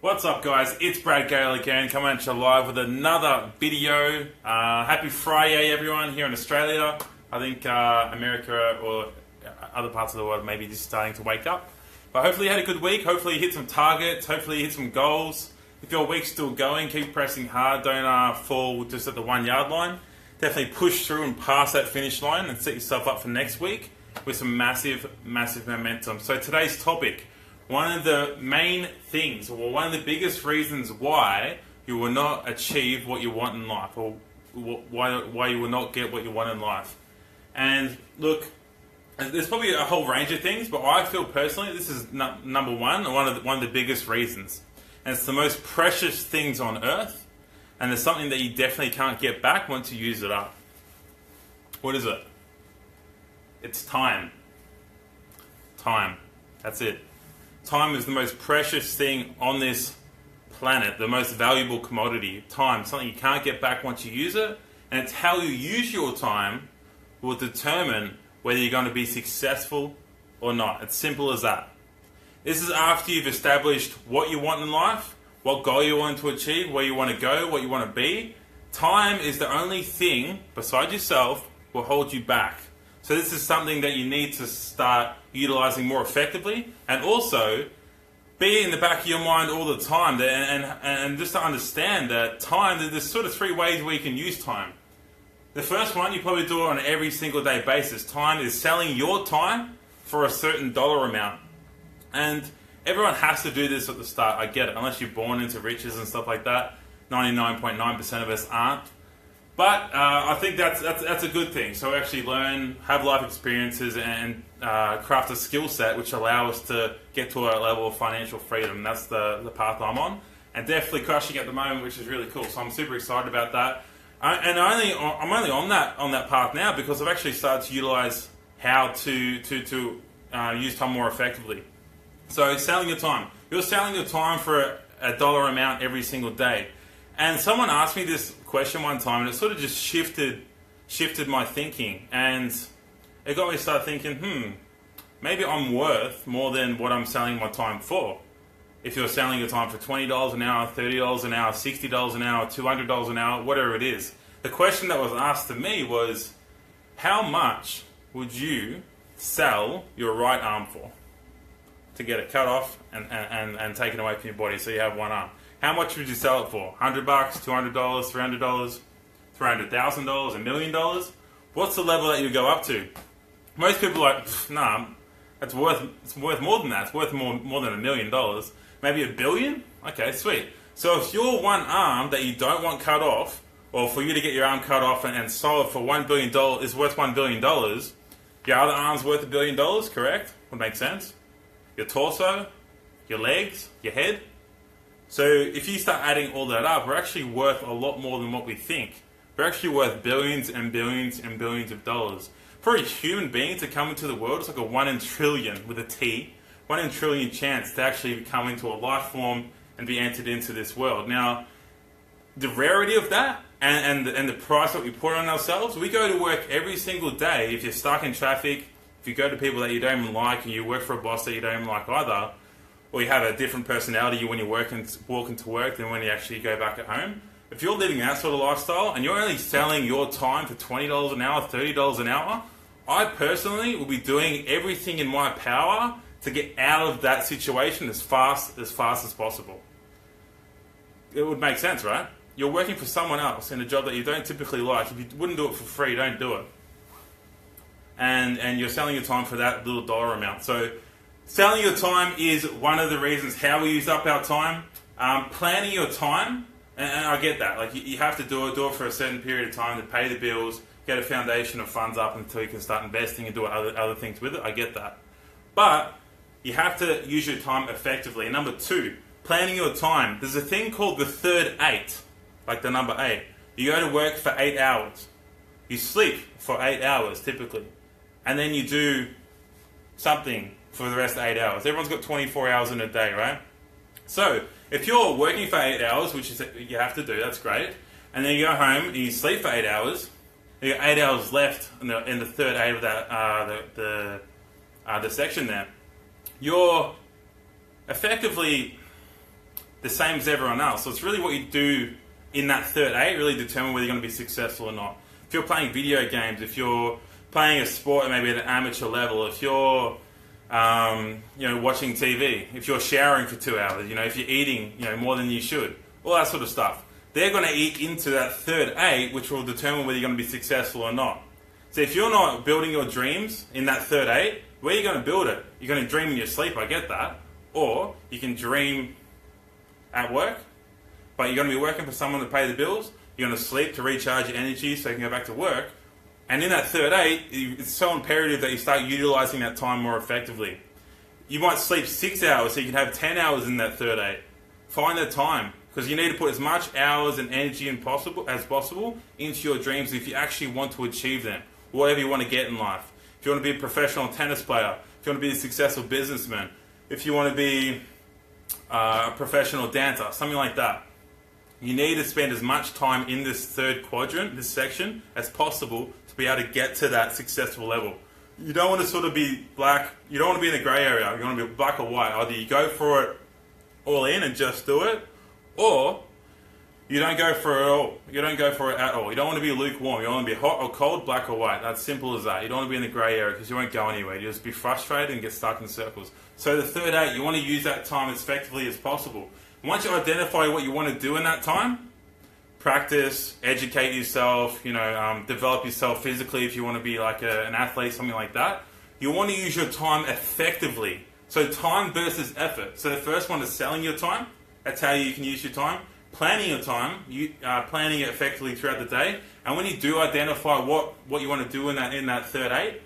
What's up, guys? It's Brad Gale again, coming at you live with another video. Happy Friday, everyone, here in Australia. I think America or other parts of the world may be just starting to wake up. But hopefully you had a good week. Hopefully you hit some targets. Hopefully you hit some goals. If your week's still going, keep pressing hard. Don't fall just at the 1 yard line. Definitely push through and pass that finish line and set yourself up for next week with some massive momentum. So today's topic, one of the main things, or one of the biggest reasons why you will not achieve what you want in life, or why you will not get what you want in life. And look, there's probably a whole range of things, but I feel personally this is number one, and one of the biggest reasons. And it's the most precious things on earth, and it's something that you definitely can't get back once you use it up. What is it? It's time. Time. That's it. Time is the most precious thing on this planet, the most valuable commodity. Time, something you can't get back once you use it, and it's how you use your time will determine whether you're going to be successful or not. It's simple as that. This is after you've established what you want in life, what goal you want to achieve, where you want to go, what you want to be. Time is the only thing, besides yourself, will hold you back. So this is something that you need to start utilizing more effectively, and also be in the back of your mind all the time, and just to understand that time, there's sort of three ways where you can use time. The first one, you probably do it on an every single day basis. Time is selling your time for a certain dollar amount. And everyone has to do this at the start, I get it, unless you're born into riches and stuff like that. 99.9% of us aren't. But I think that's a good thing. So we actually learn, have life experiences, and craft a skill set which allow us to get to a level of financial freedom. That's the path I'm on, and definitely crushing at the moment, which is really cool. So I'm super excited about that. I'm only on that path now because I've actually started to utilize how to use time more effectively. So selling your time. You're selling your time for a dollar amount every single day. And someone asked me this question one time, and it sort of just shifted my thinking, and it got me to start thinking, maybe I'm worth more than what I'm selling my time for. If you're selling your time for $20 an hour, $30 an hour, $60 an hour, $200 an hour, whatever it is, the question that was asked to me was, how much would you sell your right arm for? To get it cut off and taken away from your body so you have one arm. How much would you sell it for? $100, $200, $300, $300,000, $1 million? What's the level that you go up to? Most people are like, nah, it's worth more than that. It's worth more than $1 million. Maybe $1 billion? Okay, sweet. So if your one arm that you don't want cut off, or for you to get your arm cut off and sold for $1 billion is worth $1 billion, your other arm's worth $1 billion, correct? Would make sense. Your torso, your legs, your head. So if you start adding all that up, we're actually worth a lot more than what we think. We're actually worth billions and billions and billions of dollars. For a human being to come into the world, it's like a 1 in trillion with a T, 1 in trillion chance to actually come into a life form and be entered into this world. Now, the rarity of that and the price that we put on ourselves, we go to work every single day. If you're stuck in traffic, if you go to people that you don't even like, and you work for a boss that you don't even like either, or you have a different personality when you're walking to work than when you actually go back at home. If you're living that sort of lifestyle and you're only selling your time for $20 an hour, $30 an hour, I personally will be doing everything in my power to get out of that situation as fast as possible. It would make sense, right? You're working for someone else in a job that you don't typically like. If you wouldn't do it for free, don't do it. And you're selling your time for that little dollar amount. So selling your time is one of the reasons how we use up our time. Planning your time, and I get that. Like you have to do it for a certain period of time to pay the bills, get a foundation of funds up until you can start investing and do other things with it. I get that. But you have to use your time effectively. And number two, planning your time. There's a thing called the third 8, like the number 8. You go to work for 8 hours. You sleep for 8 hours typically. And then you do something for the rest of 8 hours. Everyone's got 24 hours in a day, right? So if you're working for 8 hours, which is you have to do, that's great, and then you go home and you sleep for 8 hours, you got 8 hours left in the third 8 of that the section there. You're effectively the same as everyone else. So it's really what you do in that third eight really determine whether you're going to be successful or not. If you're playing video games, if you're playing a sport maybe at an amateur level, if you're watching TV, if you're showering for 2 hours, if you're eating more than you should, all that sort of stuff, they're going to eat into that third eight, which will determine whether you're going to be successful or not. So if you're not building your dreams in that third eight, where are you going to build it? You're going to dream in your sleep, I get that. Or you can dream at work, but you're going to be working for someone to pay the bills. You're going to sleep to recharge your energy so you can go back to work. And in that third eight, it's so imperative that you start utilizing that time more effectively. You might sleep 6 hours so you can have 10 hours in that third eight. Find the time, because you need to put as much hours and energy as possible into your dreams if you actually want to achieve them, whatever you want to get in life. If you want to be a professional tennis player, if you want to be a successful businessman, if you want to be a professional dancer, something like that. You need to spend as much time in this third quadrant, this section, as possible to be able to get to that successful level. You don't want to sort of be black, you don't want to be in the grey area, you want to be black or white. Either you go for it all in and just do it, or you don't go for it at all. You don't go for it at all. You don't want to be lukewarm. You want to be hot or cold, black or white. That's simple as that. You don't want to be in the grey area because you won't go anywhere. You just be frustrated and get stuck in circles. So the third eight, you want to use that time as effectively as possible. Once you identify what you want to do in that time, practice, educate yourself, develop yourself physically if you want to be like an athlete, something like that. You want to use your time effectively. So time versus effort. So the first one is selling your time. That's how you can use your time. Planning your time, planning it effectively throughout the day. And when you do identify what you want to do in that third eight,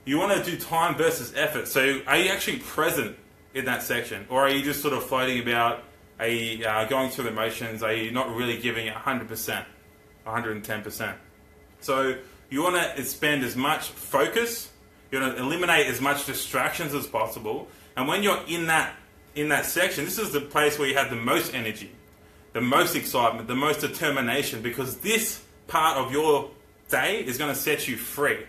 you want to do time versus effort. So are you actually present in that section? Or are you just sort of floating about, are you going through the motions? Are you not really giving it 100%, 110%? So you want to spend as much focus, you want to eliminate as much distractions as possible. And when you're in that section, this is the place where you have the most energy, the most excitement, the most determination, because this part of your day is going to set you free.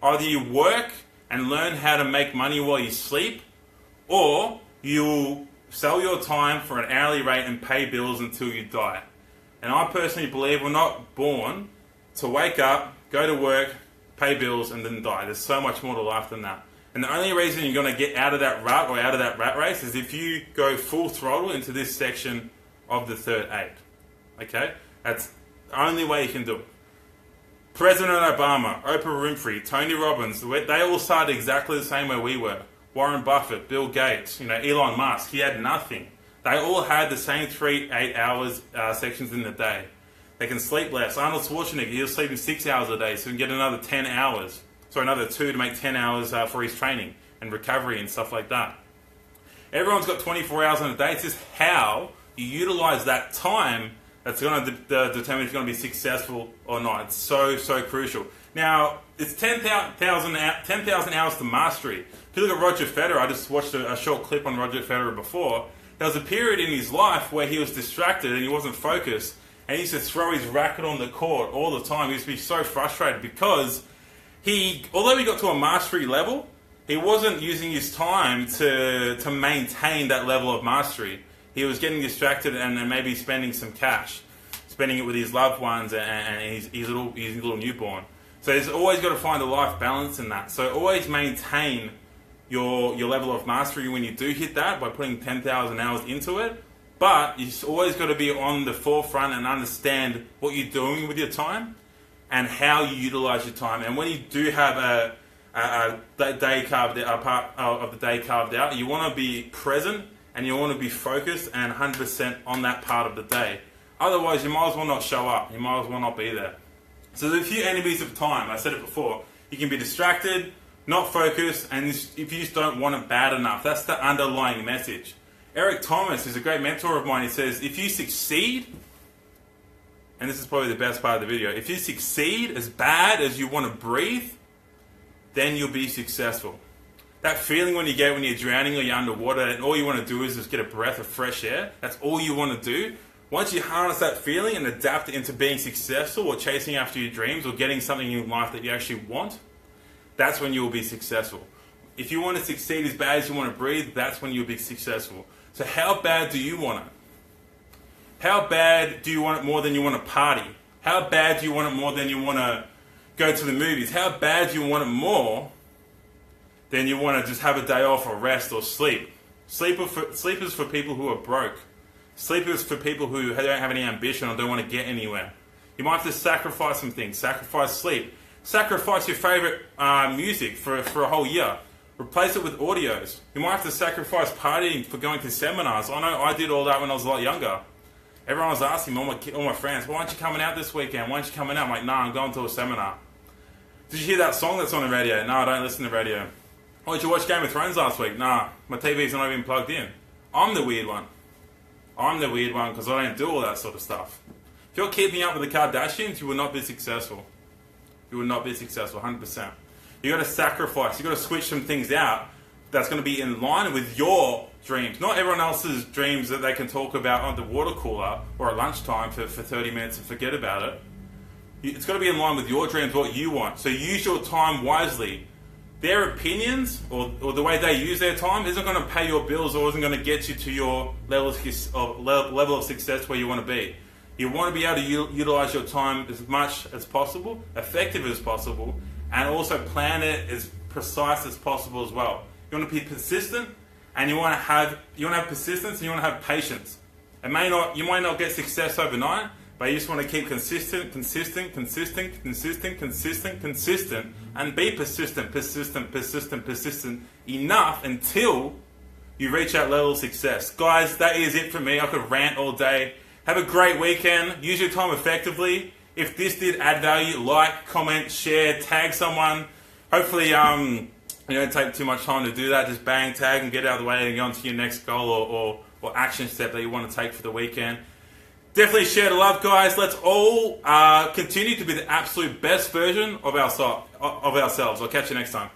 Either you work and learn how to make money while you sleep, or you sell your time for an hourly rate and pay bills until you die. And I personally believe we're not born to wake up, go to work, pay bills, and then die. There's so much more to life than that. And the only reason you're going to get out of that rut or out of that rat race is if you go full throttle into this section of the third eight. Okay? That's the only way you can do it. President Obama, Oprah Winfrey, Tony Robbins, they all started exactly the same way we were. Warren Buffett, Bill Gates, Elon Musk, he had nothing. They all had the same 3 8-hour sections in the day. They can sleep less. Arnold Schwarzenegger, he was sleeping 6 hours a day, so he can get another 10 hours. So another 2 to make 10 hours for his training and recovery and stuff like that. Everyone's got 24 hours in a day. It's just how you utilize that time that's going to determine if you're going to be successful or not. It's so, so crucial. Now, it's 10,000 hours to mastery. If you look at Roger Federer, I just watched a short clip on Roger Federer before. There was a period in his life where he was distracted and he wasn't focused. And he used to throw his racket on the court all the time. He used to be so frustrated because although he got to a mastery level, he wasn't using his time to maintain that level of mastery. He was getting distracted and maybe spending some cash, spending it with his loved ones and his little newborn. So he's always got to find a life balance in that. So always maintain your level of mastery when you do hit that by putting 10,000 hours into it. But you've always got to be on the forefront and understand what you're doing with your time and how you utilize your time. And when you do have a day carved out, a part of the day carved out, you want to be present and you want to be focused and 100% on that part of the day. Otherwise, you might as well not show up. You might as well not be there. So there's a few enemies of time. I said it before. You can be distracted, not focused, and if you just don't want it bad enough. That's the underlying message. Eric Thomas is a great mentor of mine. He says, if you succeed, and this is probably the best part of the video, if you succeed as bad as you want to breathe, then you'll be successful. That feeling when you're drowning or you're underwater and all you want to do is just get a breath of fresh air, that's all you want to do. Once you harness that feeling and adapt it into being successful or chasing after your dreams or getting something in life that you actually want, that's when you will be successful. If you want to succeed as bad as you want to breathe, that's when you'll be successful. So how bad do you want it? How bad do you want it more than you want to party? How bad do you want it more than you want to go to the movies? How bad do you want it more than you want to just have a day off or rest or sleep? Sleep is for people who are broke. Sleep is for people who don't have any ambition or don't want to get anywhere. You might have to sacrifice some things. Sacrifice sleep. Sacrifice your favorite music for a whole year. Replace it with audios. You might have to sacrifice partying for going to seminars. I know I did all that when I was a lot younger. Everyone was asking me, all my friends, why aren't you coming out this weekend? Why aren't you coming out? I'm like, nah, I'm going to a seminar. Did you hear that song that's on the radio? No, I don't listen to radio. Oh, did you watch Game of Thrones last week? Nah, my TV's not even plugged in. I'm the weird one. I'm the weird one because I don't do all that sort of stuff. If you're keeping up with the Kardashians, you will not be successful. You will not be successful, 100%. You got to sacrifice. You got to switch some things out that's going to be in line with your dreams. Not everyone else's dreams that they can talk about on the water cooler or at lunchtime for 30 minutes and forget about it. It's got to be in line with your dreams, what you want. So use your time wisely. Their opinions or the way they use their time isn't going to pay your bills or isn't going to get you to your level of success where you want to be. You want to be able to utilize your time as much as possible, effective as possible, and also plan it as precise as possible as well. You want to be persistent, and you want to have persistence, and you want to have patience. You might not get success overnight, but you just want to keep consistent, and be persistent enough until you reach that level of success. Guys, that is it for me. I could rant all day. Have a great weekend. Use your time effectively. If this did add value, like, comment, share, tag someone. Hopefully, you don't take too much time to do that. Just bang, tag, and get out of the way and go on to your next goal or action step that you want to take for the weekend. Definitely share the love, guys. Let's all continue to be the absolute best version of ourselves. I'll catch you next time.